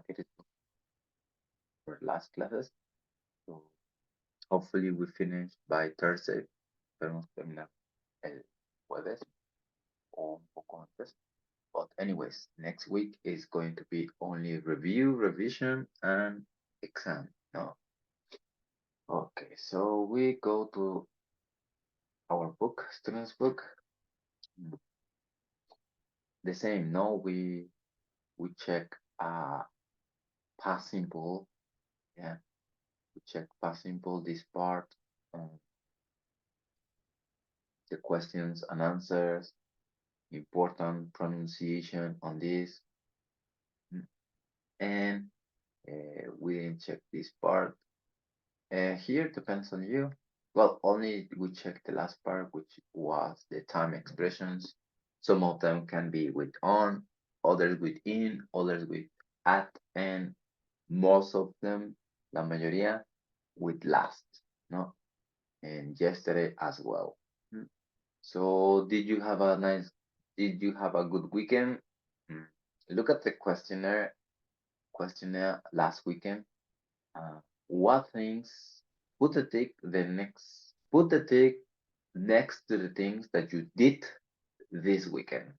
it is our last classes. So hopefully we finish by Thursday. Esperemos terminar el jueves o un poco antes. But anyways, next week is going to be only review, revision, and exam. No. Okay, so we go to our book, student's book. Mm, The same, no? We check past simple. Yeah, we check past simple this part, um, the questions and answers, important pronunciation on this. Mm, And we didn't check this part. Here depends on you. Well, only we check the last part, which was the time expressions. Some of them can be with on, others with in, others with at, and most of them, la mayoría, with last, no? And yesterday as well. Mm. So did you have a good weekend? Mm. Look at the questionnaire last weekend. What things put the tick next to the things that you did this weekend,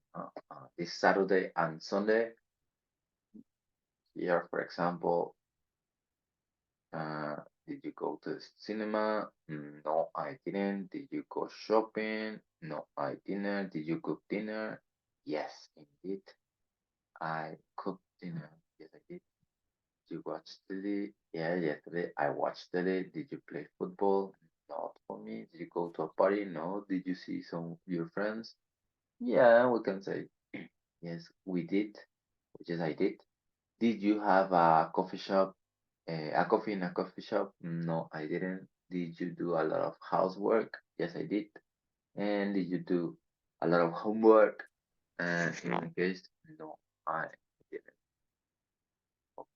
this Saturday and Sunday. Here, for example, uh, did you go to the cinema? No, I didn't. Did you go shopping? No, I didn't. Did you cook dinner? Yes, indeed. I cooked dinner. Yes, I did. Did you watch TV? Yeah, yesterday I watched TV. Did you play football? Not for me. Did you go to a party? No. Did you see some of your friends? Yeah, we can say yes, we did. Yes, I did. Did you have a coffee shop? A coffee in a coffee shop? No, I didn't. Did you do a lot of housework? Yes, I did. And did you do a lot of homework? And in my case, no, I didn't.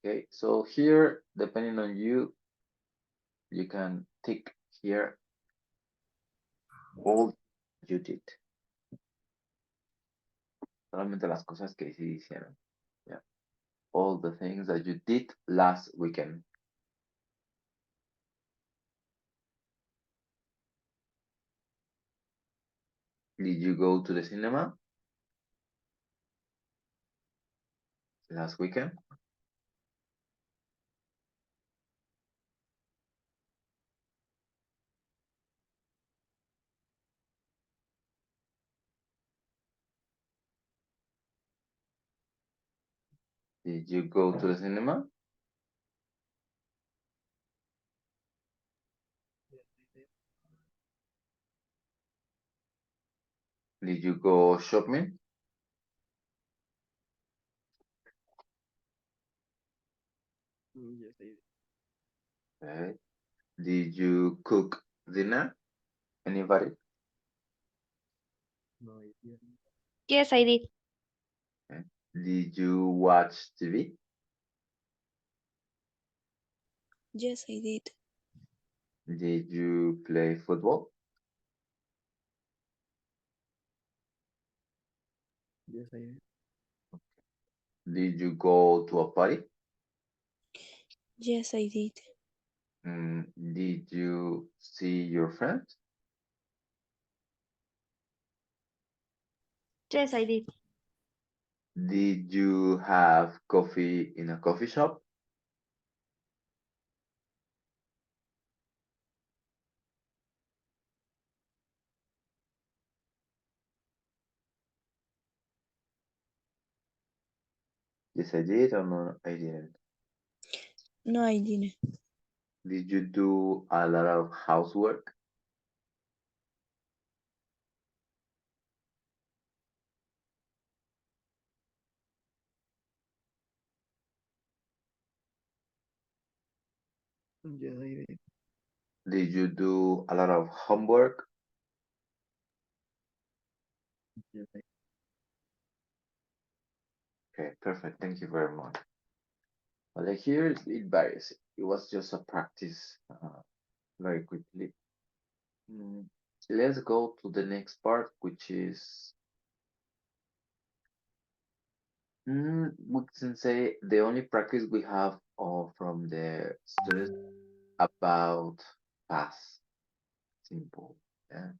Okay, so here, depending on you, you can tick here all you did. Solamente las cosas que sí hicieron. Yeah. All the things that you did last weekend. Did you go to the cinema last weekend? Did you go to the cinema? Did you go shopping? Yes, I did. Okay. Did you cook dinner? Anybody? No, I didn't. Yes, I did. Okay. Did you watch TV? Yes, I did. Did you play football? Yes, I did. Did you go to a party? Yes, I did. Did you see your friends? Yes, I did. Did you have coffee in a coffee shop? Yes, I did, or no, I didn't. No, I didn't. Did you do a lot of housework? Yes, I did. Did you do a lot of homework? Yes, I Okay, perfect. Thank you very much. Well, like here it varies. It was just a practice very quickly. Mm, let's go to the next part, which is We can say the only practice we have from the students about past simple. Yeah.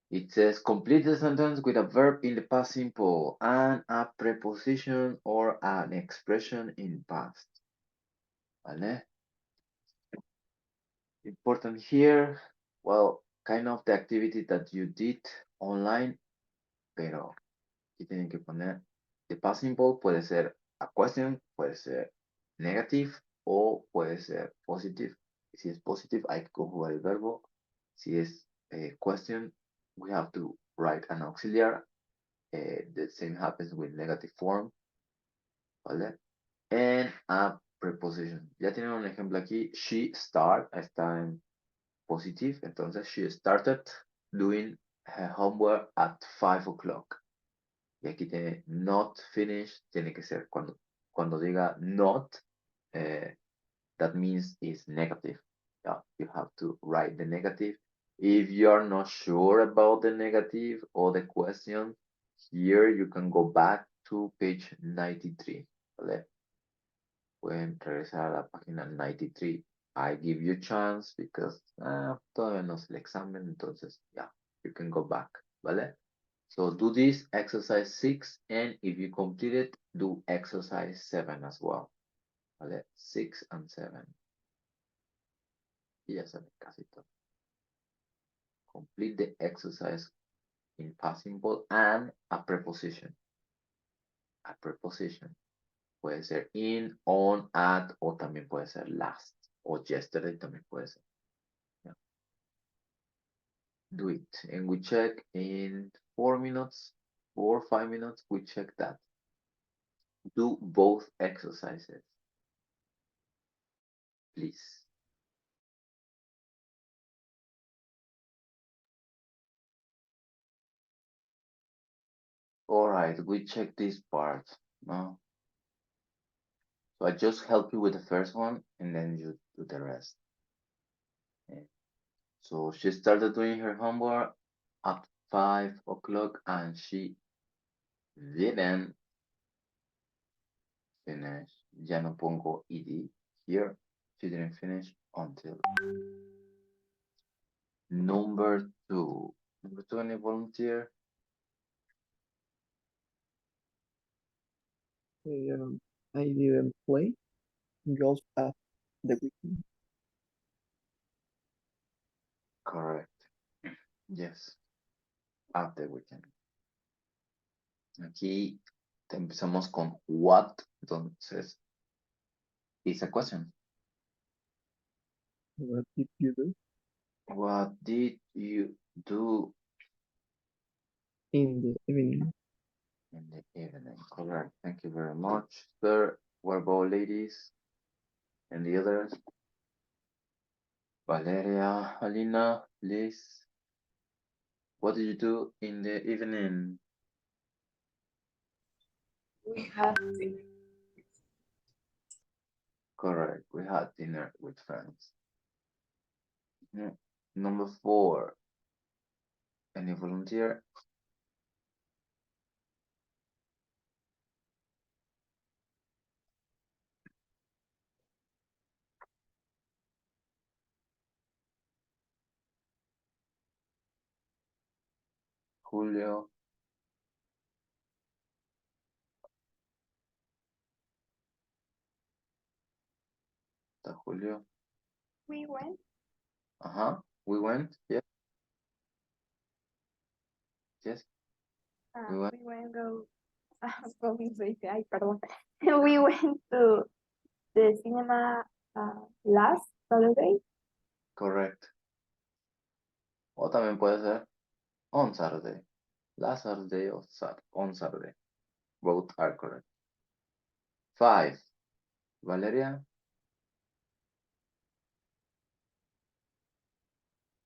It says complete the sentence with a verb in the past simple and a preposition or an expression in past. ¿Vale? Important here, well, kind of the activity that you did online, pero aquí tienen que poner the past simple puede ser a question, puede ser negative o puede ser positive. Si es positive, hay que conjugar el verbo. Si es question, we have to write an auxiliar. The same happens with negative form, ¿vale? And a preposition. Ya tienen un ejemplo aquí. She start, está en positive, entonces she started doing her homework at 5 o'clock. Y aquí tiene not finished, tiene que ser cuando diga not, that means is negative. Yeah, you have to write the negative. If you're not sure about the negative or the question, here you can go back to page 93. ¿Vale? Pueden regresar a la página 93. I give you chance because todavía no es el examen, entonces yeah, you can go back, ¿vale? So do this exercise 6 and if you complete it, do exercise 7 as well, ¿vale? 6 and 7. Y ya saben casi todo. Complete the exercise in past simple and a preposition. A preposition. Puede ser in, on, at, o también puede ser last. O yesterday también puede ser. Yeah. Do it. And we check in 4 minutes, 4 or 5 minutes, we check that. Do both exercises. Please. All right, we check this part. No? So I just help you with the first one and then you do the rest. Okay. So she started doing her homework at 5 o'clock and she didn't finish. Ya no pongo ed here. She didn't finish until number 2. Number 2, any volunteer? I didn't play golf at the weekend. Correct. Yes. At the weekend. Aquí empezamos con what. Entonces, it's a question. What did you do What did you do in the evening? in the evening? Correct. Thank you very much, sir. What about ladies and the others? Valeria, Alina, Liz. What did you do in the evening? We had dinner. Correct. We had dinner with friends. Number 4. Any volunteer? Julio. ¿Está Julio? We went. We went. Yes. Yes. We went. We went go. Going crazy. Ay, perdón. We went to the cinema last Saturday. Correct. O también puede ser on Saturday. Last Saturday or on Saturday. Both are correct. 5. Valeria.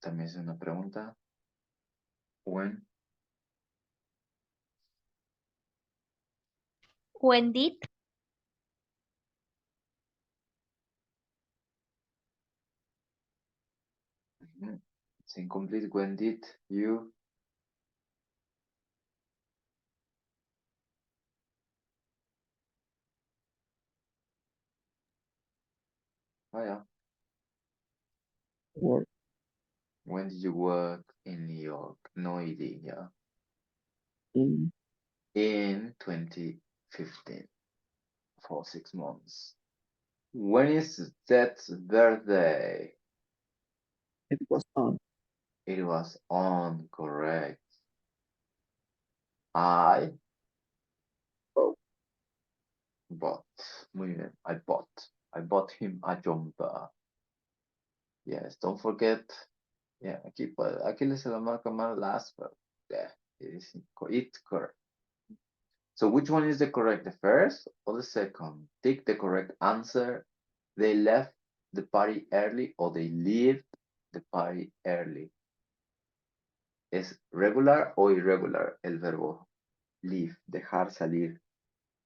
También es una pregunta. When. When did It's incomplete. When did you? Oh yeah. Work. When did you work in New York? No idea. In In 2015 for 6 months. When is Zed's birthday? it was on. It was on, correct. I Oh, bought. Muy bien. I bought him a jumper. Yes, don't forget. Yeah, aquí les la marca más last, but yeah, it's correct. So which one is the correct, the first or the second? Take the correct answer. They left the party early or they leave the party early. ¿Es regular o irregular el verbo leave, dejar salir?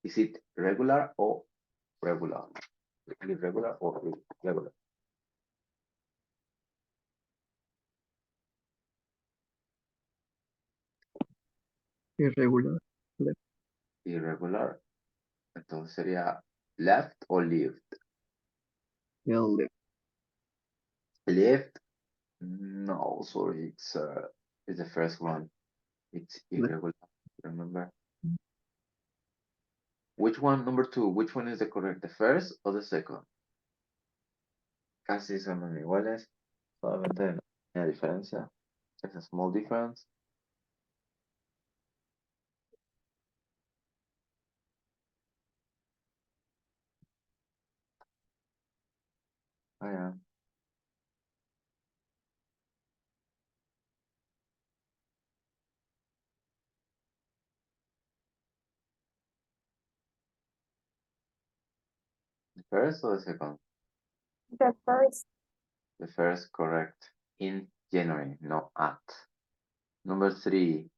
Is it regular or regular? Irregular or irregular? irregular. Left. Irregular. Entonces sería left or lived. Yeah, left. Lived? No, sorry, it's the first one. It's Left. irregular. Remember? Which one, number two, which one is the correct? The first or the second? Casi son iguales. Solamente hay una diferencia. There's a small difference. Oh, yeah. The first or the second? The first. The first, correct. In January, no at. Number three,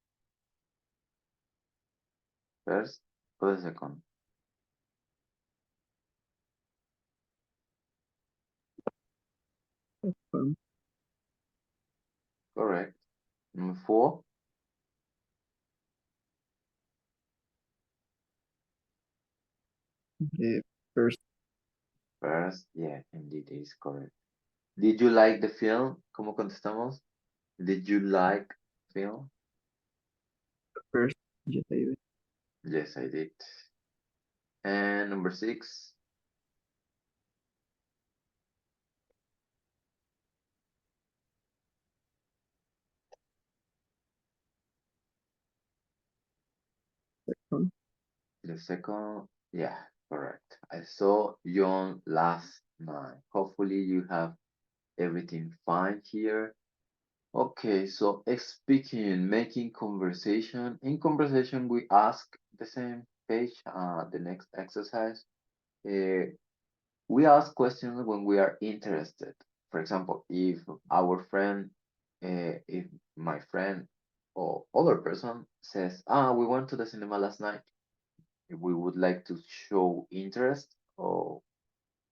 first or the second? From Correct. Number four, the first. first. Yeah, indeed, is correct. Did you like the film? ¿Cómo contestamos? Did you like the film? First. Yes, I did. Yes, I did. And number six, Second. the second, yeah, correct. I saw John last night. Hopefully you have everything fine here. Okay, so speaking, making conversation. In conversation, we ask the same page, the next exercise. Uh, we ask questions when we are interested. For example, if my friend or other person says, we went to the cinema last night, if we would like to show interest or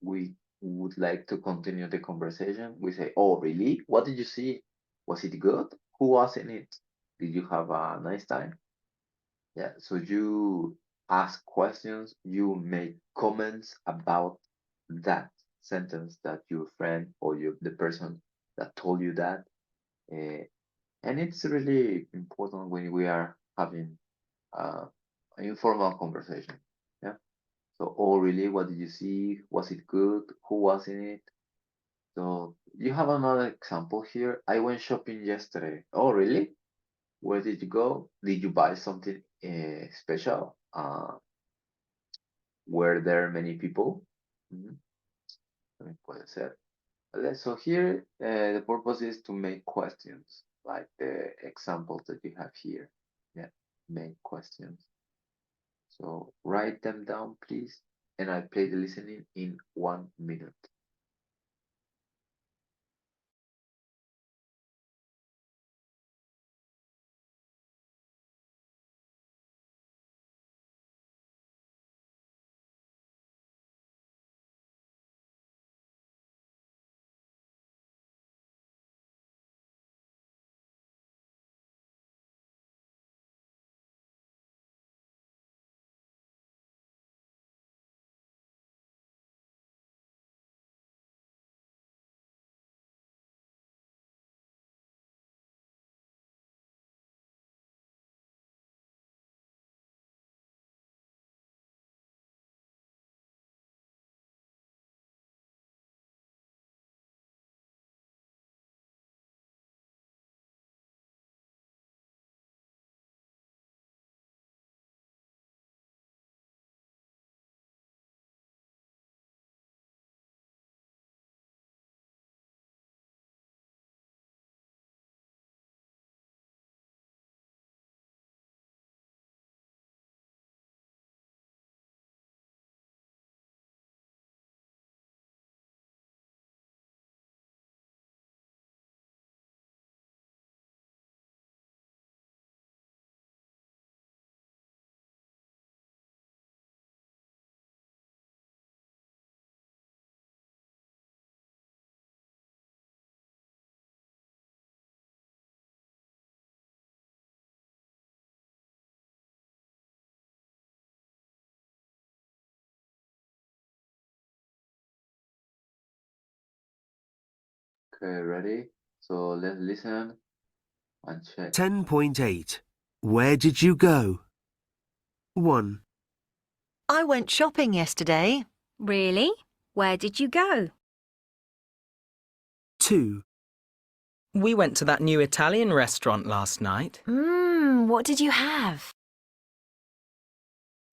we would like to continue the conversation, we say, oh, really? What did you see? Was it good? Who was in it? Did you have a nice time? Yeah, so you ask questions, you make comments about that sentence that your friend or the person that told you that. Uh, and it's really important when we are having an informal conversation. Yeah. So, oh, really? What did you see? Was it good? Who was in it? So, you have another example here. I went shopping yesterday. Oh, really? Where did you go? Did you buy something special? Were there many people? Mhm, también puede ser. ¿Vale? So here, the purpose is to make questions, like the examples that you have here. Yeah, make questions. So write them down, please, and I play the listening in 1 minute. Okay, ready? So let's listen and check. 10.8. Where did you go? 1, I went shopping yesterday. Really? Where did you go? 2, We went to that new Italian restaurant last night. What did you have?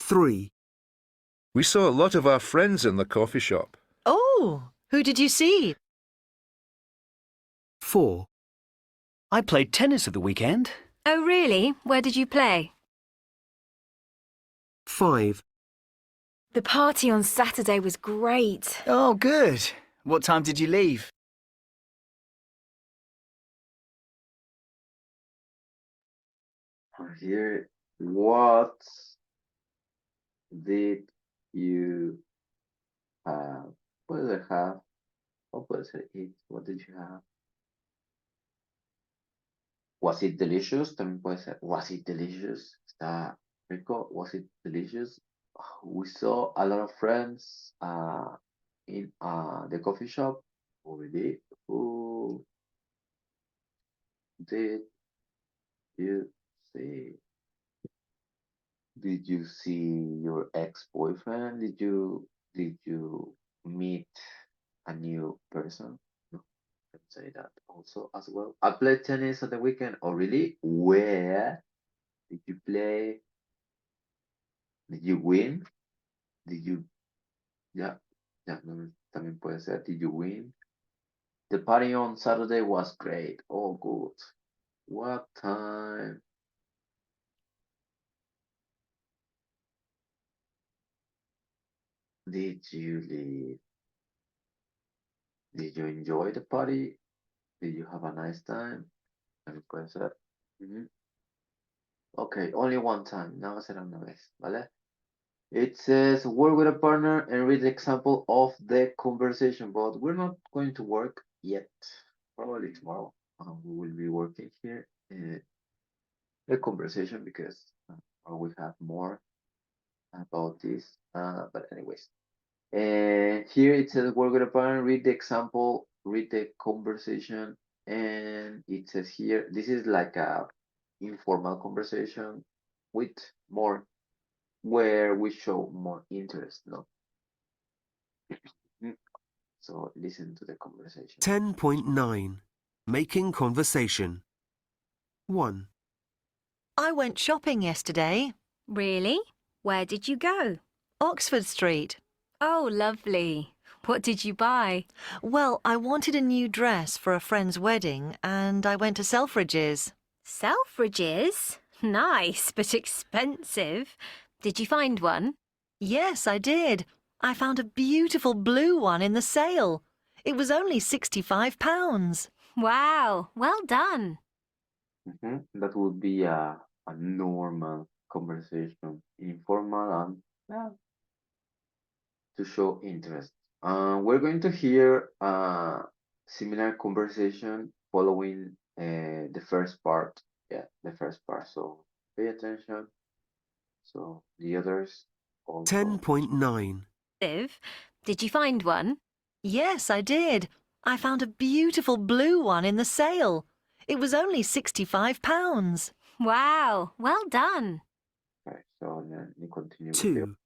3, We saw a lot of our friends in the coffee shop. Oh, who did you see? 4, I played tennis at the weekend. Oh, really? Where did you play? 5, The party on Saturday was great. Oh, good. What time did you leave? Here, what did you have? Puede have, o puede ser it. What did you have? Was it delicious? También puede ser, was it delicious? Está rico. Was it delicious? We saw a lot of friends in the coffee shop. Really? Who did you see? Did you see your ex-boyfriend? Did you meet a new person? No, I can say that also as well. I played tennis on the weekend. Oh, really? Where did you play? Did you win? Did you? Yeah, yeah. No, también puede ser. Did you win? The party on Saturday was great. Oh, good. What time did you leave? Did you enjoy the party? Did you have a nice time? También puede ser. Mhm. Okay, only one time. Nada más será una vez, ¿vale? It says work with a partner and read the example of the conversation, but we're not going to work yet. Probably tomorrow. We will be working here the conversation because we have more about this. But anyways, here it says work with a partner, read the example, read the conversation, and it says here this is like a informal conversation with more where we show more interest, no? So listen to the conversation. 10.9. Making conversation. 1, I went shopping yesterday. Really? Where did you go? Oxford Street. Oh, lovely. What did you buy? Well, I wanted a new dress for a friend's wedding and I went to Selfridges. Selfridges? Nice, but expensive. Did you find one? Yes, I did. I found a beautiful blue one in the sale. It was only £65. Wow, well done. That would be a normal conversation, informal and to show interest. We're going to hear a similar conversation following the first part. Yeah, the first part. So pay attention. So the others also. 10.9. Did you find one? Yes, I did. I found a beautiful blue one in the sale. It was only £65. Wow, well done. Okay, so then you continue with 2,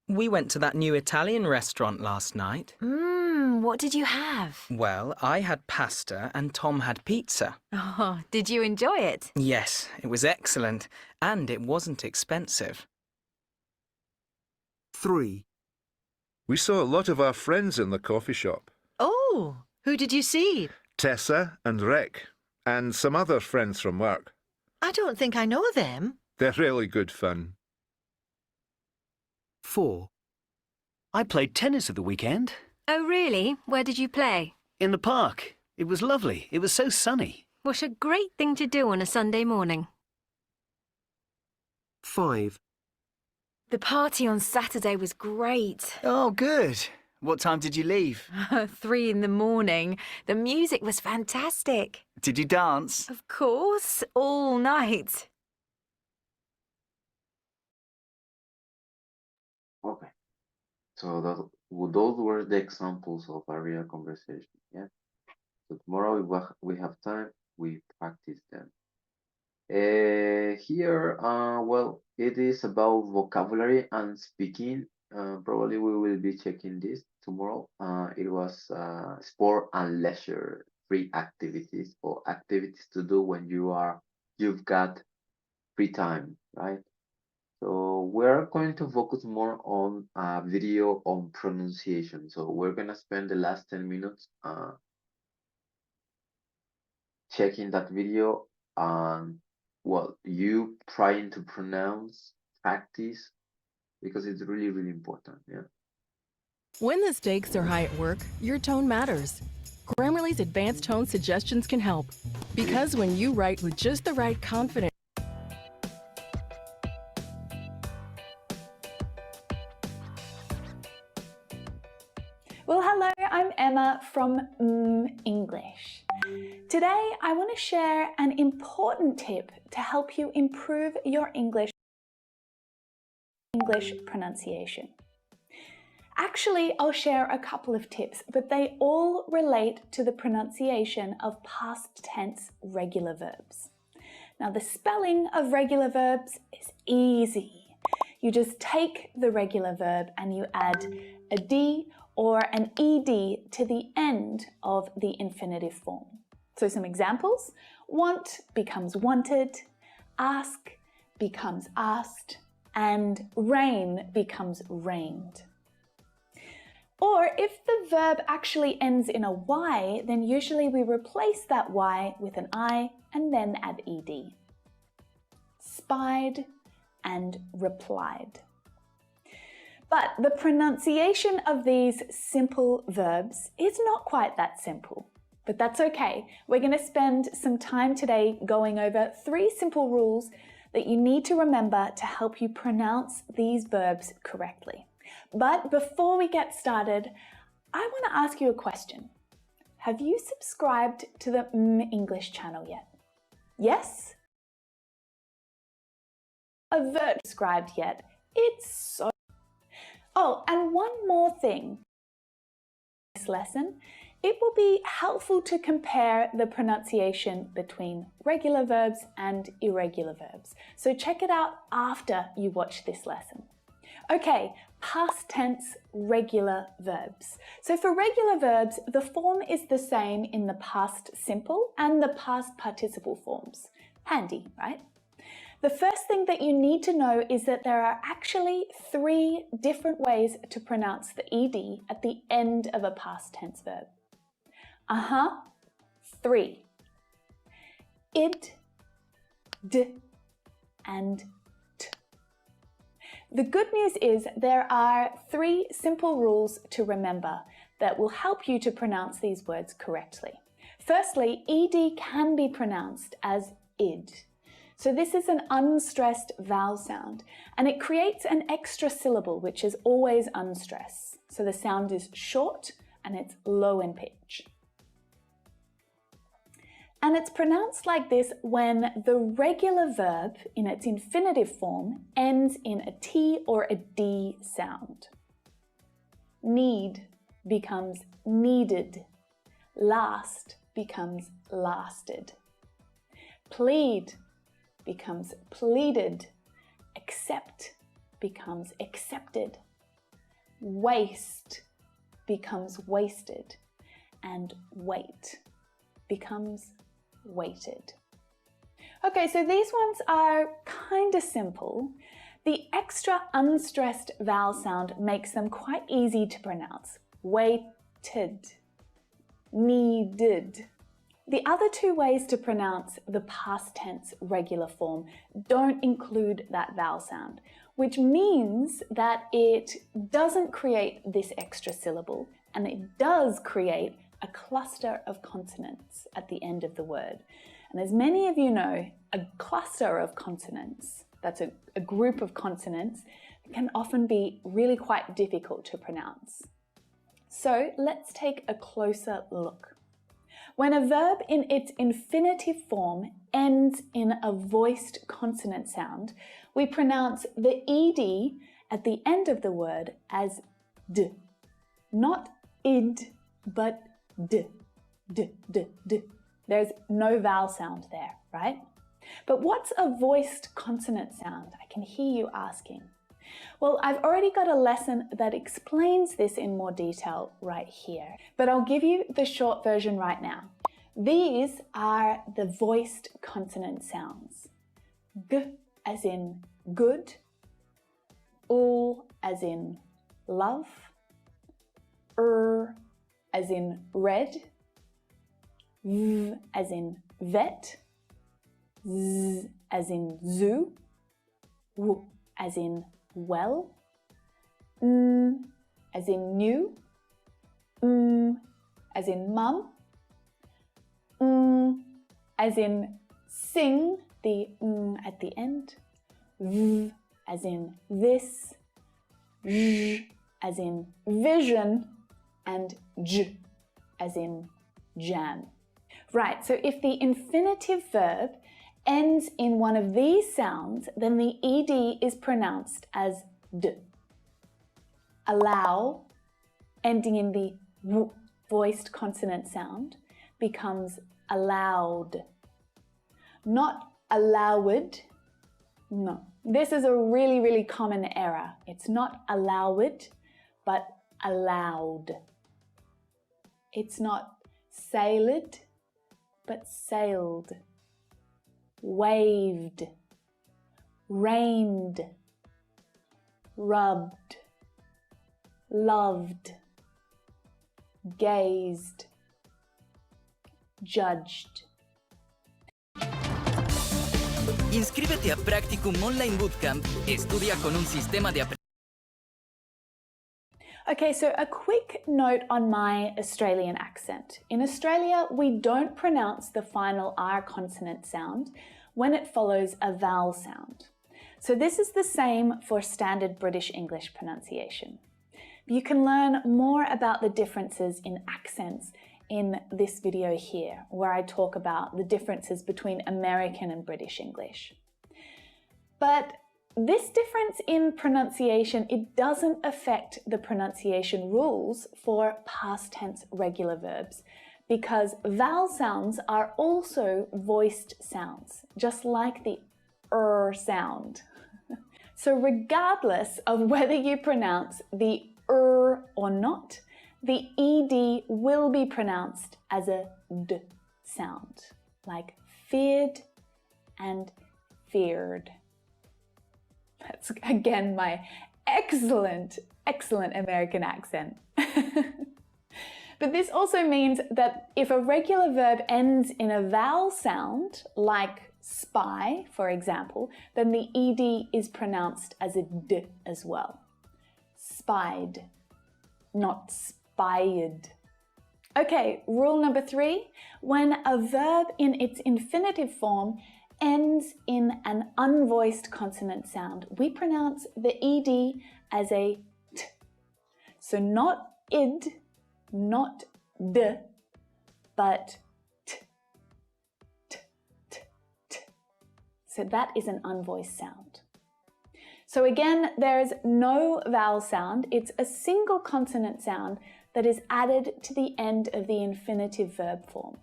We went to that new Italian restaurant last night. What did you have? Well, I had pasta and Tom had pizza. Oh, did you enjoy it? Yes, it was excellent, and it wasn't expensive. 3, We saw a lot of our friends in the coffee shop. Oh, who did you see? Tessa and Rick, and some other friends from work. I don't think I know them. They're really good fun. 4, I played tennis at the weekend. Oh, really? Where did you play? In the park. It was lovely. It was so sunny. What a great thing to do on a Sunday morning. 5, The party on Saturday was great. Oh, good. What time did you leave? 3 in the morning. The music was fantastic. Did you dance? Of course, all night. Okay. So those were the examples of a real conversation. Yeah. So tomorrow, if we have time, we practice them. Here, well, it is about vocabulary and speaking. Probably we will be checking this tomorrow. It was sport and leisure free activities or activities to do when you've got free time, right? So we're going to focus more on a video on pronunciation. So we're gonna spend the last 10 minutes checking that video and well, you trying to pronounce, practice, because it's really, really important. Yeah. When the stakes are high at work, your tone matters. Grammarly's advanced tone suggestions can help. Because when you write with just the right confidence, Well, hello, I'm Emma from English. Today, I want to share an important tip to help you improve your English pronunciation. Actually, I'll share a couple of tips, but they all relate to the pronunciation of past tense regular verbs. Now, the spelling of regular verbs is easy. You just take the regular verb and you add a D or an ED to the end of the infinitive form. So some examples: want becomes wanted, ask becomes asked, and rain becomes rained. Or if the verb actually ends in a Y, then usually we replace that Y with an I and then add ED. Spied and replied. But the pronunciation of these simple verbs is not quite that simple. But that's okay. We're going to spend some time today going over 3 simple rules that you need to remember to help you pronounce these verbs correctly. But before we get started, I want to ask you a question. Have you subscribed to the English channel yet? Yes? A verb subscribed yet? It's so... Oh, and one more thing. This lesson, it will be helpful to compare the pronunciation between regular verbs and irregular verbs. So check it out after you watch this lesson. Okay, past tense regular verbs. So for regular verbs, the form is the same in the past simple and the past participle forms. Handy, right? The first thing that you need to know is that there are actually 3 different ways to pronounce the ED at the end of a past tense verb. 3. Id, d, and t. The good news is there are 3 simple rules to remember that will help you to pronounce these words correctly. Firstly, ED can be pronounced as id. So this is an unstressed vowel sound, and it creates an extra syllable, which is always unstressed. So the sound is short and it's low in pitch. And it's pronounced like this when the regular verb in its infinitive form ends in a T or a D sound. Need becomes needed. Last becomes lasted. Plead becomes pleaded. Accept becomes accepted. Waste becomes wasted. And wait becomes waited. Okay, so these ones are kind of simple. The extra unstressed vowel sound makes them quite easy to pronounce. Waited, needed. The other 2 ways to pronounce the past tense regular form don't include that vowel sound, which means that it doesn't create this extra syllable, and it does create a cluster of consonants at the end of the word. And as many of you know, a cluster of consonants, that's a group of consonants, can often be really quite difficult to pronounce. So let's take a closer look. When a verb in its infinitive form ends in a voiced consonant sound, we pronounce the ED at the end of the word as d. Not id, but d. d, d, d. There's no vowel sound there, right? But what's a voiced consonant sound? I can hear you asking. Well, I've already got a lesson that explains this in more detail right here, but I'll give you the short version right now. These are the voiced consonant sounds. G as in good, L as in love, as in red, V as in vet, Z as in zoo, W as in well, N as in new, M as in mum, as in sing, the at the end, V as in this, J as in vision, and J as in jam. Right, so if the infinitive verb ends in one of these sounds, then the ed is pronounced as d. Allow, ending in the w voiced consonant sound, becomes allowed. Not allowed. No, this is a really, really common error. It's not allowed, but allowed. It's not sailed, but sailed. Waved, rained, rubbed, loved, gazed, judged. Inscríbete a Practicum Online Bootcamp. Estudia con un sistema de aprendizaje. Okay, so a quick note on my Australian accent. In Australia, we don't pronounce the final R consonant sound when it follows a vowel sound. So this is the same for standard British English pronunciation. You can learn more about the differences in accents in this video here, where I talk about the differences between American and British English. But this difference in pronunciation, it doesn't affect the pronunciation rules for past tense regular verbs, because vowel sounds are also voiced sounds, just like the sound. So regardless of whether you pronounce the or not, the ed will be pronounced as a d sound, like feared and feared. That's again my excellent American accent. But this also means that if a regular verb ends in a vowel sound, like spy, for example, then the ed is pronounced as a d as well. Spied, not spied. Okay, rule number 3. When a verb in its infinitive form ends in an unvoiced consonant sound, we pronounce the ed as a t. So not id, not d, but t, t, t, t. So that is an unvoiced sound. So again, there is no vowel sound. It's a single consonant sound that is added to the end of the infinitive verb form.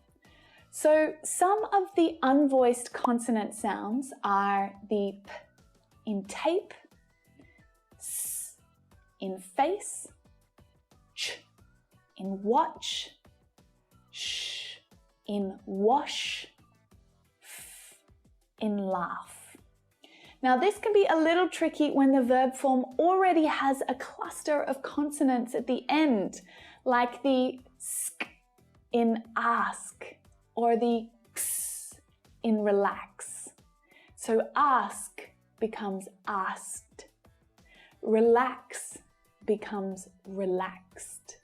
So some of the unvoiced consonant sounds are the p in tape, s in face, ch in watch, sh in wash, f in laugh. Now this can be a little tricky when the verb form already has a cluster of consonants at the end, like the sk in ask or the x in relax. So ask becomes asked, relax becomes relaxed.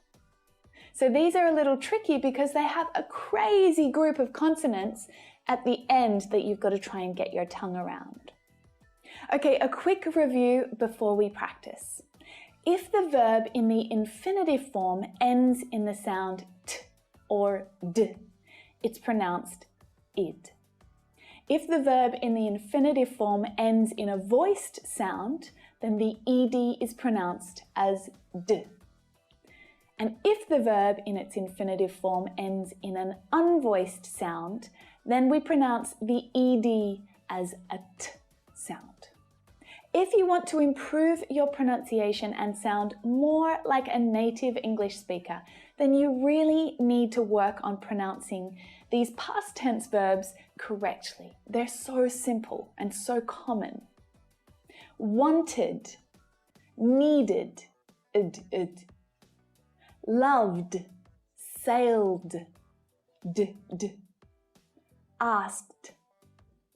So these are a little tricky because they have a crazy group of consonants at the end that you've got to try and get your tongue around. Okay, a quick review before we practice. If the verb in the infinitive form ends in the sound t or d, it's pronounced id. If the verb in the infinitive form ends in a voiced sound, then the ed is pronounced as d. And if the verb in its infinitive form ends in an unvoiced sound, then we pronounce the ed as a t sound. If you want to improve your pronunciation and sound more like a native English speaker, then you really need to work on pronouncing these past tense verbs correctly. They're so simple and so common. Wanted, needed, id. Loved, sailed, d. Asked,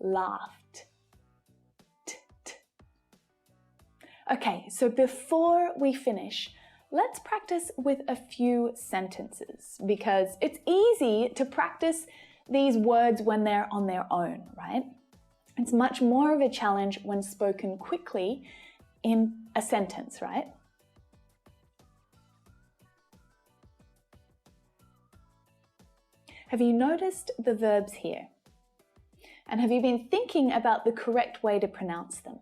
laughed, t. Okay, so before we finish, let's practice with a few sentences because it's easy to practice these words when they're on their own, right? It's much more of a challenge when spoken quickly in a sentence, right? Have you noticed the verbs here? And have you been thinking about the correct way to pronounce them?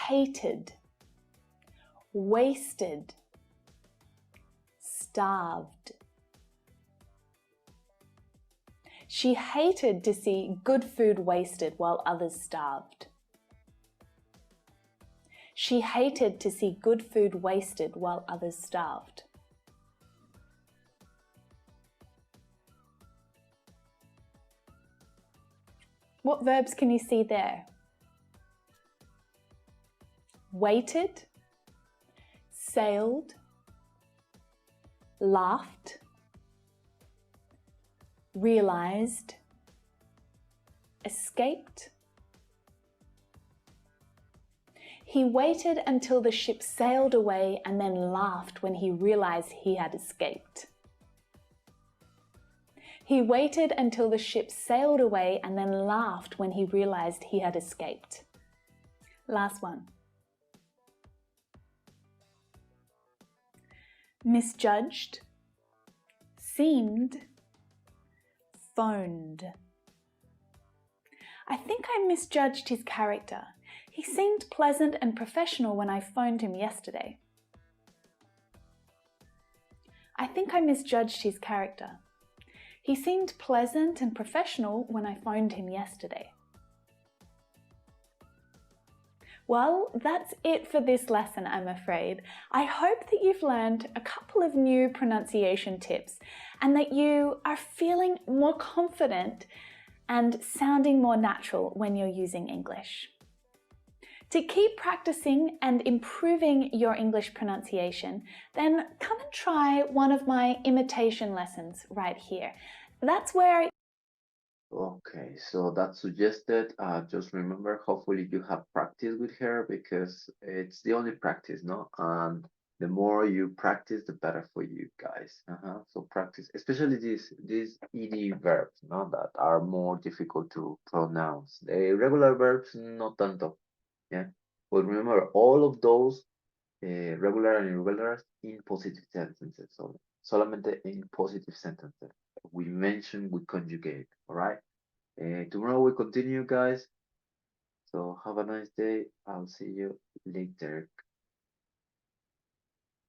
Hated, wasted, starved. She hated to see good food wasted while others starved. She hated to see good food wasted while others starved. What verbs can you see there? Waited, sailed, laughed, realized, escaped. He waited until the ship sailed away and then laughed when he realized he had escaped. He waited until the ship sailed away and then laughed when he realized he had escaped. Last one. Misjudged, seemed, phoned. I think I misjudged his character. He seemed pleasant and professional when I phoned him yesterday. I think I misjudged his character. He seemed pleasant and professional when I phoned him yesterday. Well, that's it for this lesson, I'm afraid. I hope that you've learned a couple of new pronunciation tips and that you are feeling more confident and sounding more natural when you're using English. To keep practicing and improving your English pronunciation, then come and try one of my imitation lessons right here. That's where... Okay, so that's suggested. Just remember, hopefully you have practiced with her because it's the only practice, no? And the more you practice, the better for you guys. So practice, especially these ed verbs, no, that are more difficult to pronounce. The regular verbs, not tanto, yeah. But remember, all of those regular and irregular in positive sentences, so solamente en positive sentences. We mention, we conjugate, all right? Tomorrow we continue, guys. So have a nice day. I'll see you later.